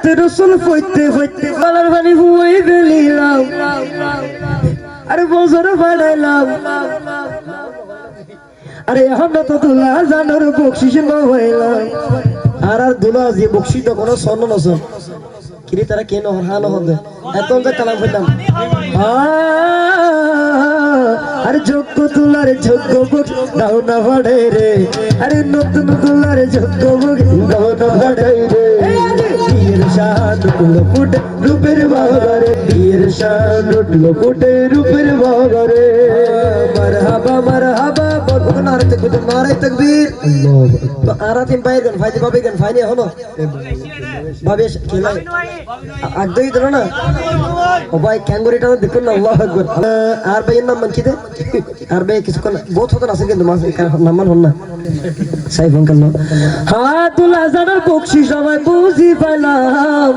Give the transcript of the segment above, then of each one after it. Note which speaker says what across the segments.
Speaker 1: হায়াতে রসুল ফইতে ফইতে গলার পানি হুয়াই বেলিলাম আরে বজর বাড়াইলাম আরে এখন তো দুলা জানোর বকশিস নহইলাম আর দুলা যে বকশি তো কোনো স্বর্ণ নসন কিরে তারা কেন হানো হবে এত যে কালাম ফেললাম আরে যোগ্য তুলার যোগ্য বুক দাও না ভাড়ে রে আরে নতুন তুলার যোগ্য বুক দাও না ভাড়ে রে বীর শান উঠলো ফুটে রূপের বাগারে বীর শান উঠলো ফুটে রূপের বাগারে মারহাবা বলবো নারে তাকবীর তো আরাতিন বাইর গান ফাইতে পাবে গান ফাইনি হলো ভাবে খেলাই আগদই দিল না ও ভাই ক্যাঙ্গুরিটা দেখুন না আল্লাহু আকবার আর ভাইয়ের নাম কি দে আর ভাই কিছুক্ষণ বহুত হতো আছে কিন্তু নাম হন না সাইফ আঙ্কেল না হ্যাঁ দুলা জানার বকশিশ সবাই বুঝি পাইলাম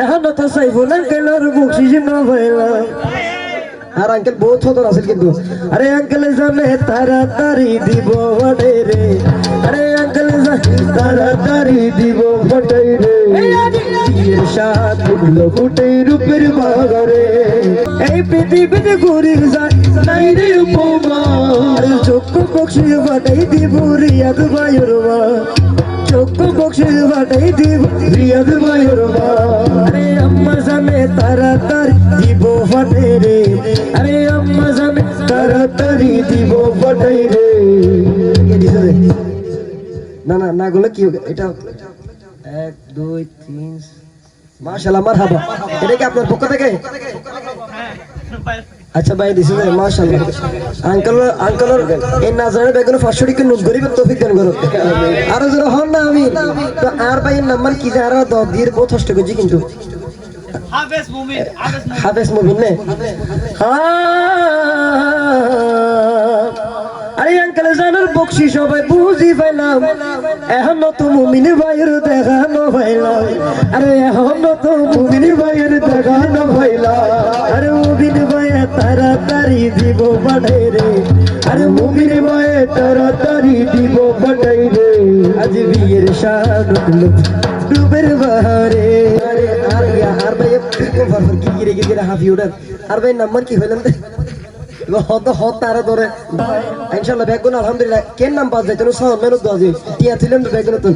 Speaker 1: এখন তো সাইফুল আঙ্কেলের বকশিশ না পাইলাম আর আঙ্কেল বহুত হতো আছে কিন্তু আরে আঙ্কেল জানে তাড়াতাড়ি দিব বটে রে আরে আঙ্কেল জানে তাড়াতাড়ি দিব বটে রে বীর শান উঠলো ফুটে রূপের বাগারে এই পৃথিবীতে ঘুরির যায় নাই রে উপমা আরে যোগ্য বকশি বাটাই দিব রিয়াদ ভাইয়ের মা যোগ্য বকশি বাটাই দিব রিয়াদ ভাইয়ের মা আরে আম্মা জানে তাড়াতাড়ি দিব বটে রে আরে আম্মা জানে তাড়াতাড়ি দিব বটে রে না না না গুলো কি এটা 1 2 3 মাশাআল্লাহ মারহাবা এটা কি আপনার পক্ষ থেকে আচ্ছা ভাই দিছে মাশাআল্লাহ আঙ্কেল এই নাজারে বেগুন 500 টাকা নোট গরিব তৌফিক দান করো আর যারা হন না আমি তো আর ভাইয়ের নাম্বার কি যারা 10 দিয়ে বহুত কষ্ট করছি কিন্তু হাফেজ মুমিন নে আরে আঙ্কেল জানার বকশি সবাই বুঝি পাইলাম এখন তো মুমিন ভাইয়ের দেখানো পাইলাম আরে এখন তো মুমিন ভাইয়ের দেখানো পাইলাম আরে মুমিন ভাইয়ের তাড়াতাড়ি দিব বাড়াই রে আরে মুমিন ভাইয়ের তাড়াতাড়ি দিব বাড়াই রে আজ বিয়ের শান উঠলো রূপের বাহারে আরে আর ভাই কি গিরে হাফি উঠার আর ভাই নাম্বার কি হইলাম হত তারা ধরে ইনশাআল্লাহ বেগুন আলহামদুলিল্লাহ কেন নাম পাওয়া যায় তো সব মেহনত দাও যে টিয়া ছিলেন তো বেগুন তো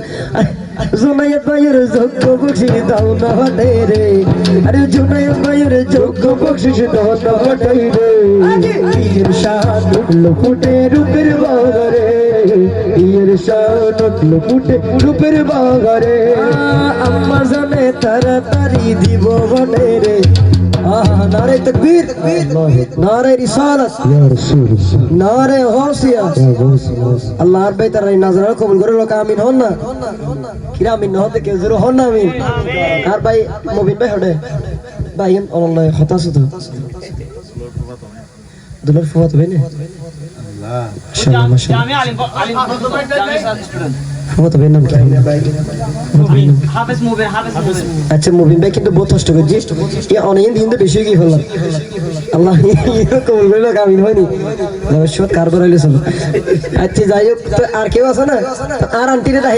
Speaker 1: জুনাইয়াত ভাইয়ের যোগ্য বকশিশ দাও না হটে রে আরে জুনাইয়াত ভাইয়ের যোগ্য বকশিশ দাও না হটে রে বীর শান উঠলো ফুটে রূপের বাগারে বীর শান উঠলো ফুটে রূপের বাগারে আম্মা জানে তাড়াতাড়ি দিব বটে রে নারে তাকবীর নারে রিসালাত ইয়া রাসূল নারে গাউসিয়া ইয়া গাউসিয়া আল্লাহর বাইতার নাজরা কবুল করে লোক আমিন হন না কিরা আমিন না হতে কেউ জরুর হন না আমিন আর ভাই মুবিন ভাই হডে ভাই আল্লাহ হতাশ তো দুলার ফুয়াত ভাই না আল্লাহ মাশাআল্লাহ আমি আলিম ফুয়াত ভাই নাম কি হাফেজ মুবিন আচ্ছা মুবিন ভাই কিন্তু বহুত কষ্ট করছি এই অনেক দিন তো বেশি কি হলো আল্লাহ কবুল করে লোক আমিন হয়নি ভবিষ্যৎ কারবার হইলো আচ্ছা যাই হোক আর কেউ আছে না আর আন্টিরা